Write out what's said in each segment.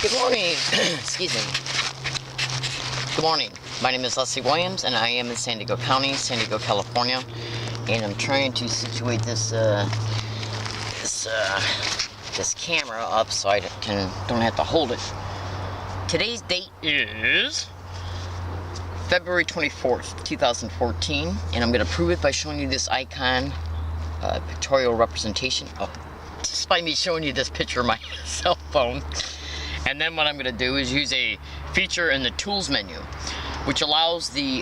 Good morning. Excuse me. Good morning. My name is Leslie Williams, and I am in San Diego County, San Diego, California. And I'm trying to situate this camera up so I don't have to hold it. Today's date is February 24th, 2014, and I'm going to prove it by showing you this icon, pictorial representation. Oh, just by me showing you this picture of my cell phone. And then what I'm going to do is use a feature in the tools menu, which allows the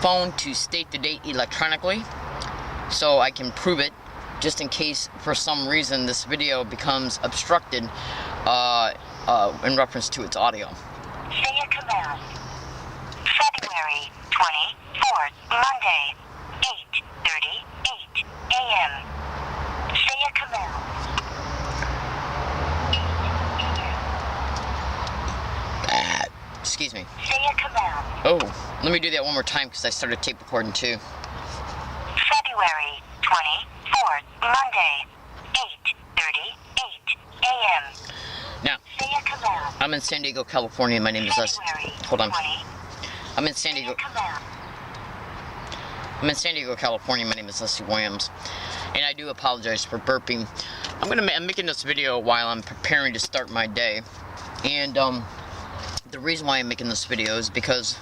phone to state the date electronically, so I can prove it, just in case for some reason this video becomes obstructed in reference to its audio. Say a command. February 24th, Monday, 8:38 a.m. Say a command. Excuse me. Say a command. Oh, let me do that one more time because I started tape recording too. February 24th, Monday, 8:38 a.m. Now, Say a command. I'm in San Diego, California. My name is Leslie. Hold on. I'm in San Say a Diego. command. I'm in San Diego, California. My name is Leslie Williams, and I do apologize for burping. I'm making this video while I'm preparing to start my day, and the reason why I'm making this video is because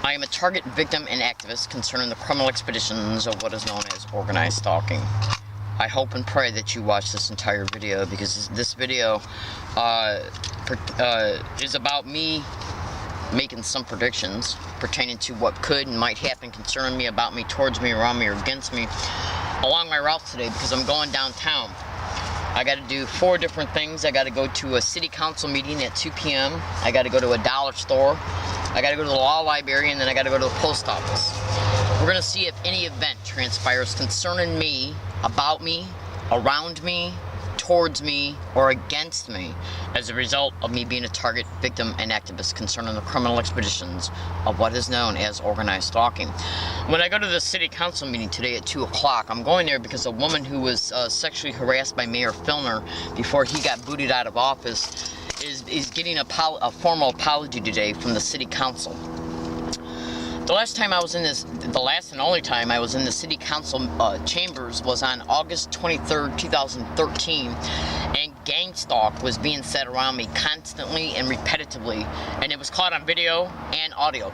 I am a target victim and activist concerning the criminal expeditions of what is known as organized stalking. I hope and pray that you watch this entire video, because this video is about me making some predictions pertaining to what could and might happen concerning me, about me, towards me, around me, or against me along my route today, because I'm going downtown. I got to do 4 different things. I got to go to a city council meeting at 2 p.m. I got to go to a dollar store. I got to go to the law library, and then I got to go to the post office. We're going to see if any event transpires concerning me, about me, around me, towards me, or against me as a result of me being a target victim and activist concerning the criminal expeditions of what is known as organized stalking. When I go to the city council meeting today at 2 o'clock, I'm going there because a woman who was sexually harassed by Mayor Filner before he got booted out of office is getting a formal apology today from the city council. The last and only time I was in the city council chambers was on August 23rd, 2013, and gang stalk was being said around me constantly and repetitively, and it was caught on video and audio.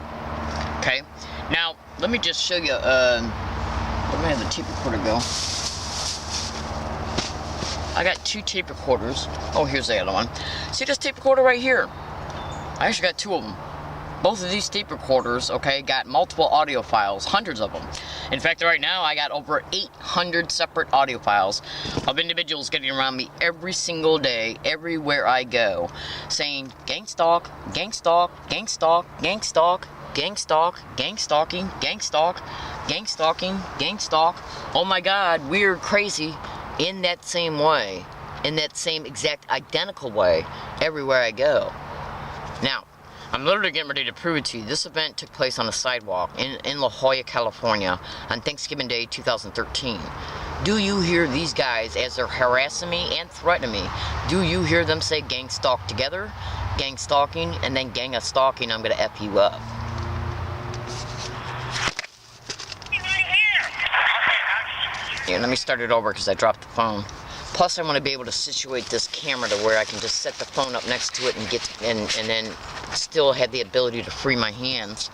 Okay, now let me just show you. Where do I have the tape recorder go? I got 2 tape recorders. Oh, here's the other one. See this tape recorder right here? I actually got 2 of them. Both of these tape recorders, okay, got multiple audio files, hundreds of them. In fact, right now, I got over 800 separate audio files of individuals getting around me every single day, everywhere I go, saying, gang stalk, gang stalk, gang stalk, gang stalk, gang stalk, gang stalking, gang stalk, gang stalking, gang stalk. Oh my God, weird, crazy, in that same way, in that same exact identical way, everywhere I go. Now, I'm literally getting ready to prove it to you. This event took place on a sidewalk in La Jolla, California on Thanksgiving Day 2013. Do you hear these guys, as they're harassing me and threatening me, do you hear them say gang stalk together, gang stalking, and then gang a stalking, I'm going to F you up. Here, let me start it over because I dropped the phone. Plus, I want to be able to situate this camera to where I can just set the phone up next to it and and then still have the ability to free my hands.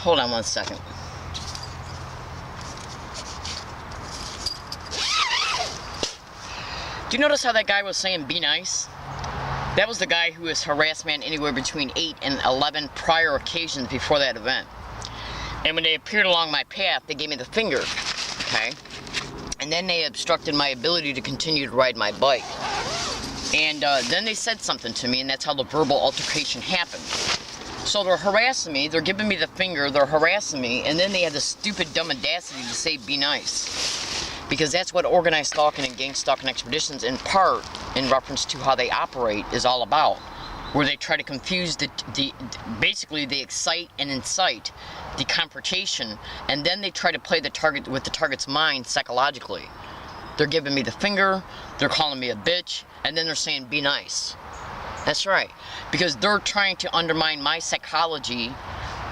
Hold on one second. Do you notice how that guy was saying be nice? That was the guy who has harassed me on anywhere between 8 and 11 prior occasions before that event. And when they appeared along my path, they gave me the finger, okay? And then they obstructed my ability to continue to ride my bike. And then they said something to me, and that's how the verbal altercation happened. So they're harassing me, they're giving me the finger, they're harassing me, and then they had the stupid dumb audacity to say be nice. Because that's what organized stalking and gang stalking expeditions, in part, in reference to how they operate, is all about. Where they try to confuse basically they excite and incite the confrontation, and then they try to play the target with the target's mind psychologically. They're giving me the finger, they're calling me a bitch, and then they're saying be nice. That's right, because they're trying to undermine my psychology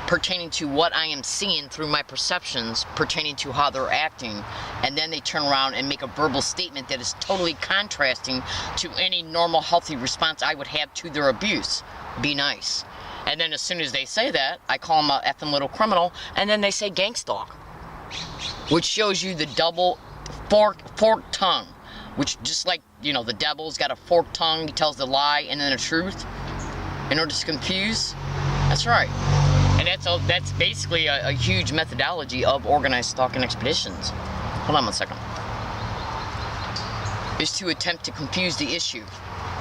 pertaining to what I am seeing through my perceptions, pertaining to how they're acting, and then they turn around and make a verbal statement that is totally contrasting to any normal, healthy response I would have to their abuse. Be nice. And then as soon as they say that, I call them a effing little criminal, and then they say gang stalk, which shows you the double forked tongue, which just like, you know, the devil's got a forked tongue, he tells the lie and then the truth in order to confuse. That's right. And that's basically a huge methodology of organized stalking expeditions. Hold on one second. Is to attempt to confuse the issue,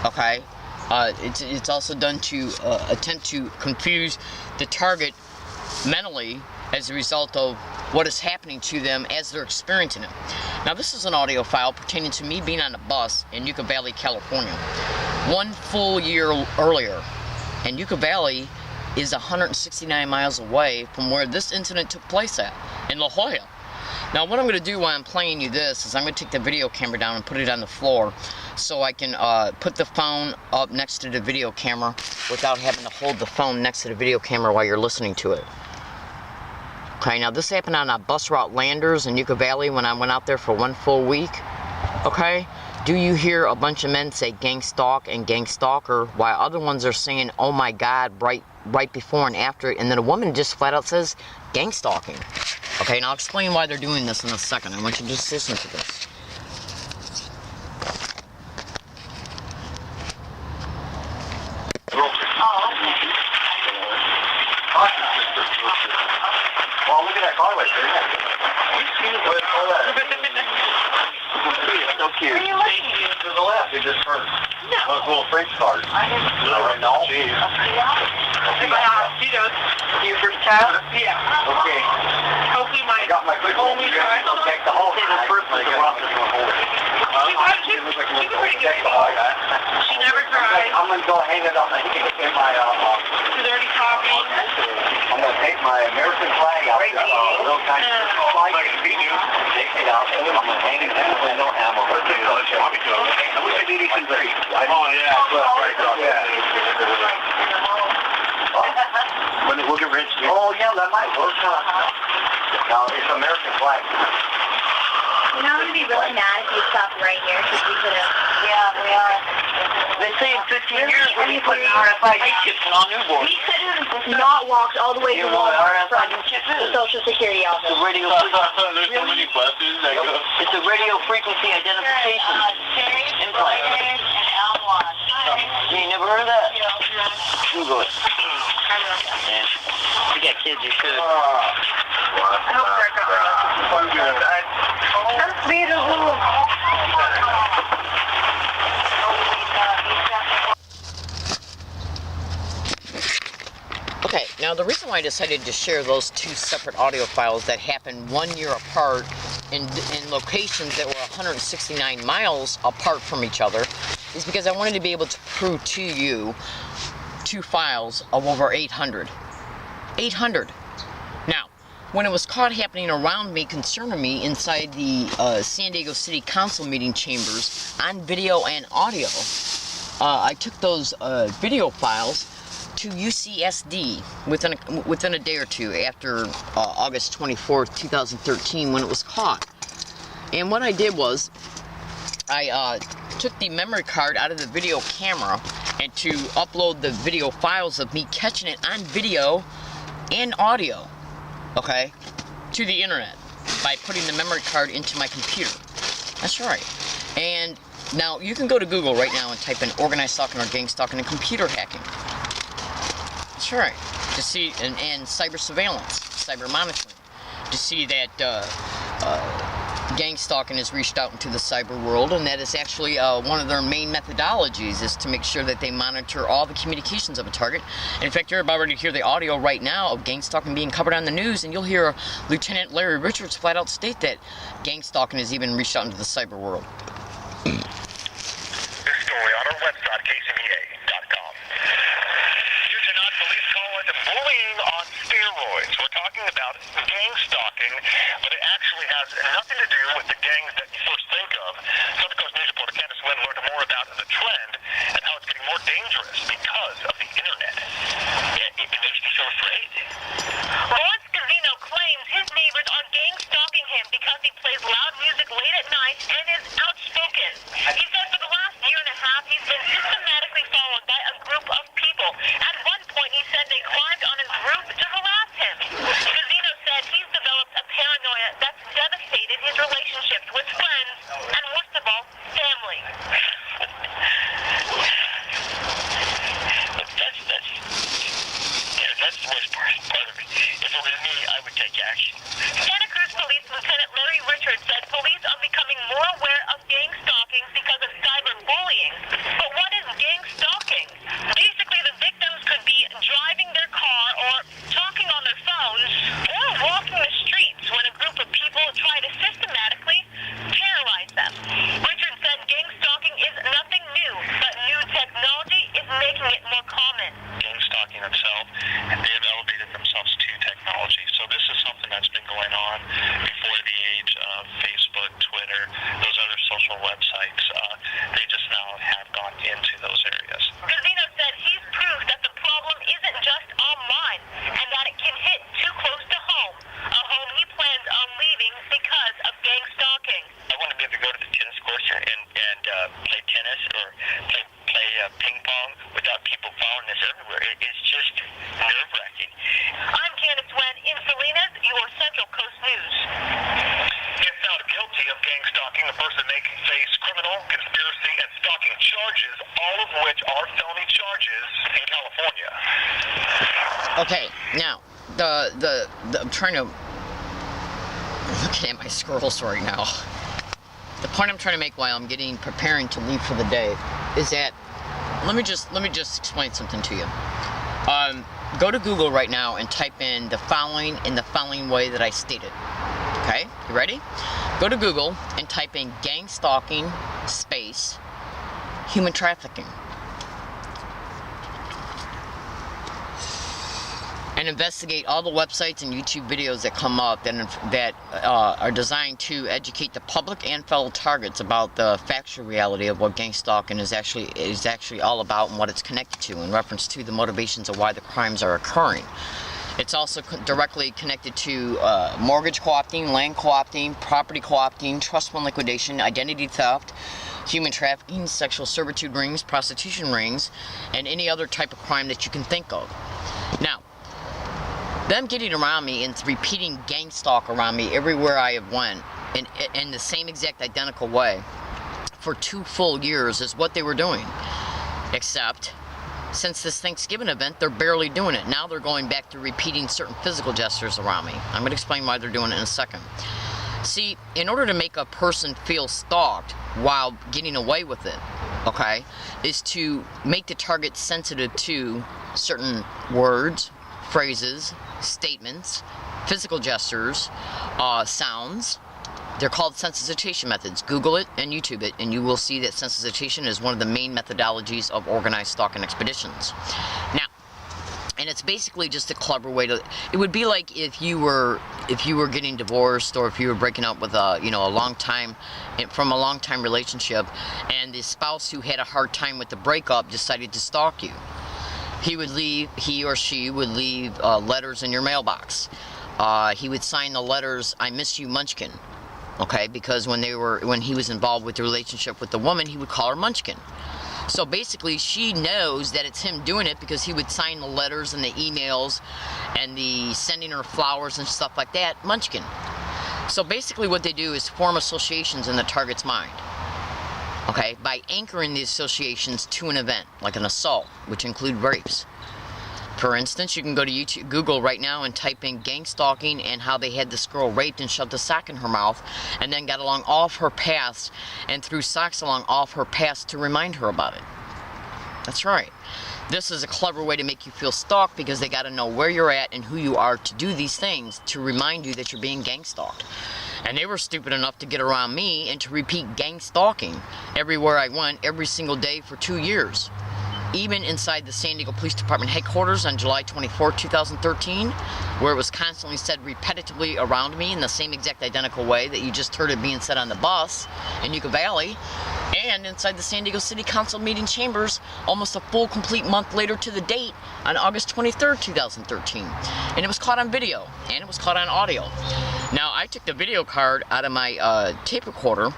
okay? It's also done to attempt to confuse the target mentally as a result of what is happening to them as they're experiencing it. Now, this is an audio file pertaining to me being on a bus in Yucca Valley, California. 1 full year earlier. And Yucca Valley is 169 miles away from where this incident took place at, in La Jolla. Now, what I'm going to do while I'm playing you this is I'm going to take the video camera down and put it on the floor so I can put the phone up next to the video camera without having to hold the phone next to the video camera while you're listening to it. Okay, now this happened on a bus route Landers in Yucca Valley when I went out there for 1 full week. Okay? Do you hear a bunch of men say gang stalk and gang stalker while other ones are saying, oh my God, right before and after it, and then a woman just flat out says gang stalking. Okay, and I'll explain why they're doing this in a second. I want you to just listen to this. Well, look at that car right there. So cute. Where are you looking? To the left, it just turned. No. Those little French cars. I didn't see No, no. your first child? Yeah. Okay. Hopefully my I got my quick one. You guys don't take the whole thing. The first one, the rough is going to hold it. She's a pretty good girl. She never cries. I'm going to go hang it on in my, She's already talking. I'm going to take my American flag out, little kind of flag, take it out, I'm going to hang it in the window, and I'm going to put it on. I wish I did it in three. Oh, yeah. We'll get rich. Oh, yeah, that might work. No, it's American flag. You know, I'm going to be really mad if you stopped right here because we could have... Yeah, we are. They say in 15 years we'll be putting RFID chips in all newborns. We could have not walked all the way You to know what from RFID chip the is? Social Security office. It's a radio There's so many buses that go. It's a radio frequency identification implant. And L1. You ain't never heard of that? Google it. Man, if you got kids, you should. I hope they're going to That's beautiful. Okay, now the reason why I decided to share those 2 separate audio files that happened 1 year apart in locations that were 169 miles apart from each other is because I wanted to be able to prove to you 2 files of over 800. 800. Now, when it was caught happening around me, concerning me inside the San Diego City Council meeting chambers on video and audio, I took those video files to UCSD within a day or two after August 24th, 2013 when it was caught. And what I did was I took the memory card out of the video camera and to upload the video files of me catching it on video and audio. okay, to the internet by putting the memory card into my computer. That's right. And now you can go to Google right now and type in organized stalking or gang stalking and computer hacking. That's right. To see, and cyber surveillance, cyber monitoring, to see that gang stalking has reached out into the cyber world, and that is actually one of their main methodologies is to make sure that they monitor all the communications of a target. In fact, you're about ready to hear the audio right now of gang stalking being covered on the news, and you'll hear Lieutenant Larry Richards flat out state that gang stalking has even reached out into the cyber world. This story on our website, kcba.com. Here tonight, police call it bullying on steroids. We're talking about gang stalking, but it actually has nothing to do with the gangs that you first think of. Southern Coast News reporter Candace Wynn learned more about the trend and how it's getting more dangerous because of the internet. It makes me so afraid. Lawrence Scavino claims his neighbors are gang stalking him because he plays loud music late at night and is outspoken. He said for the last year and a half he's been systematically followed by a group of people. At one point he said they climbed on his roof to harass him. Scavino said he's developed a paranoia that's devastated his relationships with friends and worst of all, family. That's the worst part of it. If it was me, I would take action. Santa Cruz Police Lieutenant Larry Richards said police are becoming more aware of gang stalking because of cyberbullying. But what is gang stalking? Basically, the victims could be driving their car or talking on their phones or walking the streets when a group of people try to systematically terrorize them. Richards said gang stalking is nothing new, but new technology is making it more common. Gang stalking themselves, and they have elevated themselves to technology. So this is something that's been going on before the age of Facebook, Twitter, those other social websites. They just now have gone into those areas. Scavino said he's proof that the problem isn't just online and that it can hit too close to home, a home he plans on leaving because of gang stalking. I want to be able to go to the tennis courts and play tennis or play ping pong without people following us everywhere. It's just nerve-wracking. I'm Candace Wen in Salinas, your Central Coast News. If found guilty of gang stalking, the person may face criminal, conspiracy, and stalking charges, all of which are felony charges in California. Okay, now I'm trying to looking at my scrolls right now. The point I'm trying to make while I'm preparing to leave for the day is that let me just explain something to you. Go to Google right now and type in the following in the following way that I stated. Okay, you ready? Go to Google and type in gang stalking space human trafficking. And investigate all the websites and YouTube videos that come up that are designed to educate the public and fellow targets about the factual reality of what gang stalking is actually all about and what it's connected to in reference to the motivations of why the crimes are occurring. It's also directly connected to mortgage co-opting, land co-opting, property co-opting, trust fund liquidation, identity theft, human trafficking, sexual servitude rings, prostitution rings, and any other type of crime that you can think of. Now, them getting around me and repeating gang stalk around me everywhere I have went in the same exact identical way for 2 full years is what they were doing. Except, since this Thanksgiving event, they're barely doing it. Now they're going back to repeating certain physical gestures around me. I'm going to explain why they're doing it in a second. See, in order to make a person feel stalked while getting away with it, okay, is to make the target sensitive to certain words, phrases, statements, physical gestures, sounds. They're called sensitization methods. Google it and YouTube it, and you will see that sensitization is one of the main methodologies of organized stalking expeditions. Now, and it's basically just a clever way to. It would be like if you were getting divorced, or if you were breaking up with a long time relationship, and the spouse who had a hard time with the breakup decided to stalk you. He or she would leave letters in your mailbox. He would sign the letters, "I miss you, Munchkin." Okay, because when he was involved with the relationship with the woman, he would call her Munchkin. So basically, she knows that it's him doing it because he would sign the letters and the emails and the sending her flowers and stuff like that, Munchkin. So basically what they do is form associations in the target's mind, okay, by anchoring the associations to an event, like an assault, which include rapes. For instance, you can go to YouTube, Google right now and type in gang stalking and how they had this girl raped and shoved a sock in her mouth and then got along all of her past and threw socks along all of her past to remind her about it. That's right. This is a clever way to make you feel stalked because they got to know where you're at and who you are to do these things to remind you that you're being gang stalked. And they were stupid enough to get around me and to repeat gang stalking everywhere I went every single day for 2 years. Even inside the San Diego Police Department headquarters on July 24, 2013, where it was constantly said repetitively around me in the same exact identical way that you just heard it being said on the bus in Yucca Valley, and inside the San Diego City Council meeting chambers almost a full complete month later to the date on August 23, 2013. And it was caught on video, and it was caught on audio. Now, I took the video card out of my tape recorder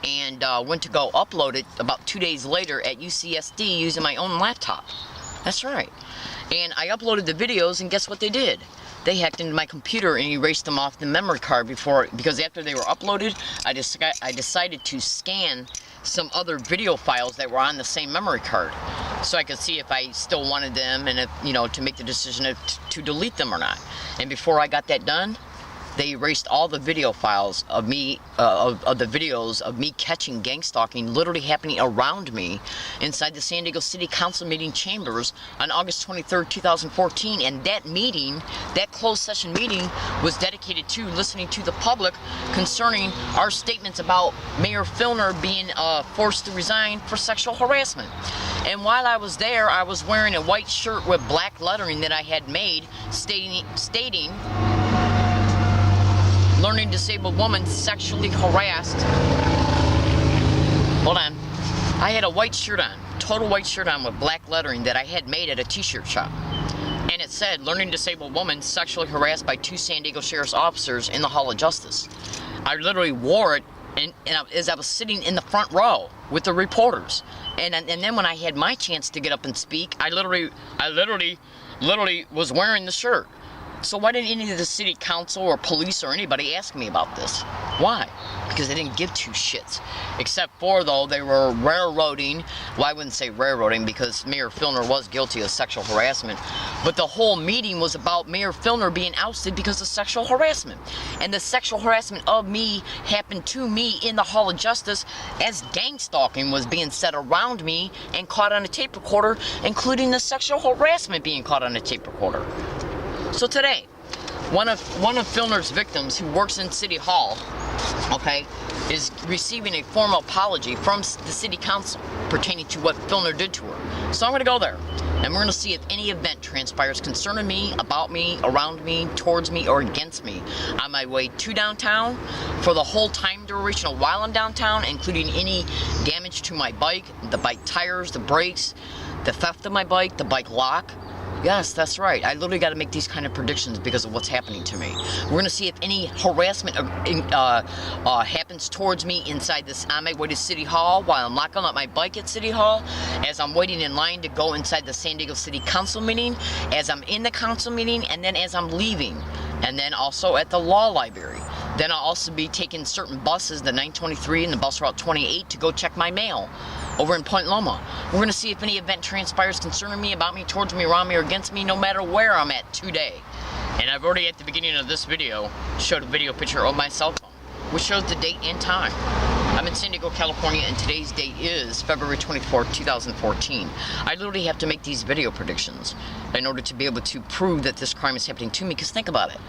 and went to go upload it about 2 days later at UCSD using my own laptop. That's right. And I uploaded the videos, and guess what they did? They hacked into my computer and erased them off the memory card because after they were uploaded, I decided to scan some other video files that were on the same memory card so I could see if I still wanted them and if, you know, to make the decision to delete them or not. And before I got that done, they erased all the video files of me, of the videos of me catching gang stalking literally happening around me inside the San Diego City Council meeting chambers on August 23rd, 2014. And that meeting, that closed session meeting, was dedicated to listening to the public concerning our statements about Mayor Filner being forced to resign for sexual harassment. And while I was there, I was wearing a white shirt with black lettering that I had made stating learning disabled woman sexually harassed. Hold on. I had a white shirt on, total white shirt on with black lettering that I had made at a t-shirt shop. And it said, learning disabled woman sexually harassed by 2 San Diego Sheriff's officers in the Hall of Justice. I literally wore it as I was sitting in the front row with the reporters. And then when I had my chance to get up and speak, I literally was wearing the shirt. So why didn't any of the city council or police or anybody ask me about this? Why? Because they didn't give two shits. Except for, though, they were railroading. Well, I wouldn't say railroading because Mayor Filner was guilty of sexual harassment. But the whole meeting was about Mayor Filner being ousted because of sexual harassment. And the sexual harassment of me happened to me in the Hall of Justice as gang stalking was being said around me and caught on a tape recorder, including the sexual harassment being caught on a tape recorder. So today, one of Filner's victims who works in City Hall, okay, is receiving a formal apology from the City Council pertaining to what Filner did to her. So I'm going to go there, and we're going to see if any event transpires concerning me, about me, around me, towards me, or against me on my way to downtown for the whole time duration of while I'm downtown, including any damage to my bike, the bike tires, the brakes, the theft of my bike, the bike lock. Yes, that's right. I literally got to make these kind of predictions because of what's happening to me. We're going to see if any harassment happens towards me inside this on my way to City Hall while I'm locking up my bike at City Hall, as I'm waiting in line to go inside the San Diego City Council meeting, as I'm in the council meeting, and then as I'm leaving, and then also at the law library. Then I'll also be taking certain buses, the 923 and the bus route 28, to go check my mail over in Point Loma. We're going to see if any event transpires concerning me, about me, towards me, around me, or against me, no matter where I'm at today. And I've already, at the beginning of this video, showed a video picture of my cell phone, which shows the date and time. I'm in San Diego, California, and today's date is February 24th, 2014. I literally have to make these video predictions in order to be able to prove that this crime is happening to me, because think about it.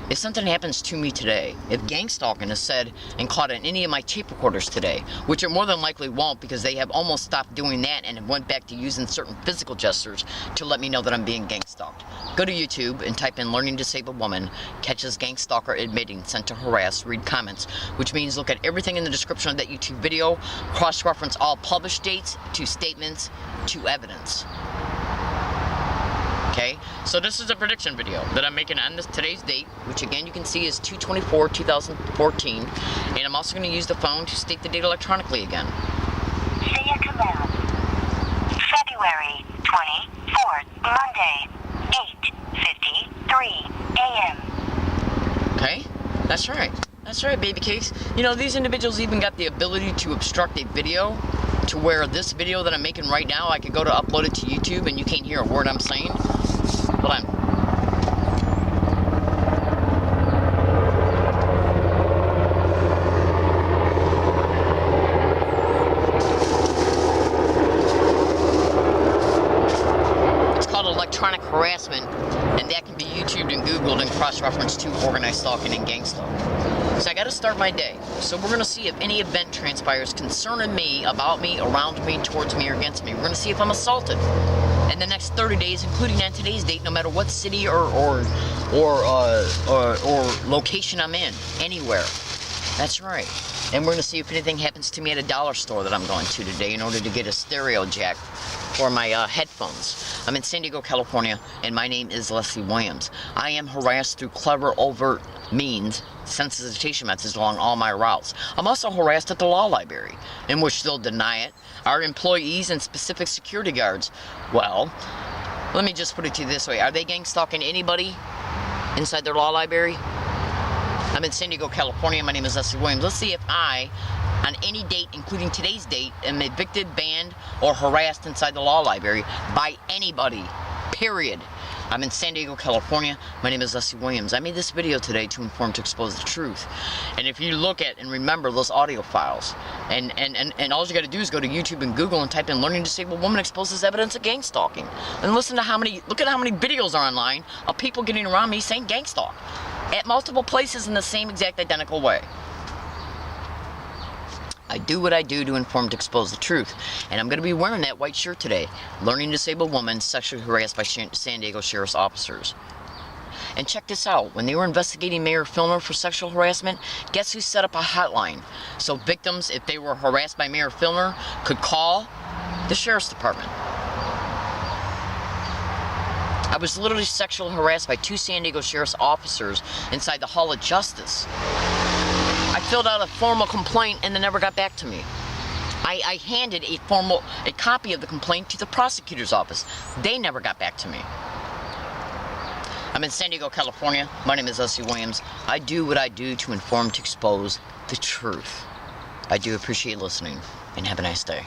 If something happens to me today, if gang stalking is said and caught in any of my tape recorders today, which it more than likely won't because they have almost stopped doing that and went back to using certain physical gestures to let me know that I'm being gang stalked. Go to YouTube and type in learning disabled woman catches gang stalker admitting sent to harass, read comments, which means look at everything in the description of that YouTube video, cross-reference all published dates to statements to evidence. Okay, so this is a prediction video that I'm making on today's date, which again you can see is 2/24/2014, and I'm also going to use the phone to state the date electronically again. Say your command. February 24th, Monday, 8:53 a.m. Okay? That's right. That's right, baby cakes. You know, these individuals even got the ability to obstruct a video to where this video that I'm making right now, I could go to upload it to YouTube and you can't hear a word I'm saying. Hold on. It's called electronic harassment, and that can be YouTubed and Googled and cross-referenced to organized stalking and gang stalking. So I gotta start my day. So we're gonna see if any event transpires concerning me, about me, around me, towards me, or against me. We're gonna see if I'm assaulted in the next 30 days, including on today's date, no matter what city or location I'm in, anywhere. That's right. And we're gonna see if anything happens to me at a dollar store that I'm going to today in order to get a stereo jack for my headphones. I'm in San Diego, California, and my name is Leslie Williams. I am harassed through clever, overt means, sensitization methods along all my routes. I'm also harassed at the law library, in which they'll deny it. Our employees and specific security guards, well, let me just put it to you this way. Are they gang stalking anybody inside their law library? I'm in San Diego, California. My name is Leslie Williams. Let's see if I, on any date, including today's date, am evicted, banned, or harassed inside the law library by anybody, period. I'm in San Diego, California. My name is Leslie Williams. I made this video today to inform, to expose the truth. And if you look at and remember those audio files, and all you gotta do is go to YouTube and Google and type in "learning disabled woman exposes evidence of gang stalking." And listen to look at how many videos are online of people getting around me saying gang stalk at multiple places in the same exact identical way. I do what I do to inform, to expose the truth. And I'm going to be wearing that white shirt today. Learning disabled woman sexually harassed by San Diego Sheriff's officers. And check this out. When they were investigating Mayor Filner for sexual harassment, guess who set up a hotline? So victims, if they were harassed by Mayor Filner, could call the Sheriff's Department. I was literally sexually harassed by 2 San Diego Sheriff's officers inside the Hall of Justice. I filled out a formal complaint and they never got back to me. I handed a copy of the complaint to the prosecutor's office. They never got back to me. I'm in San Diego, California. My name is Leslie Williams. I do what I do to inform, to expose the truth. I do appreciate listening, and have a nice day.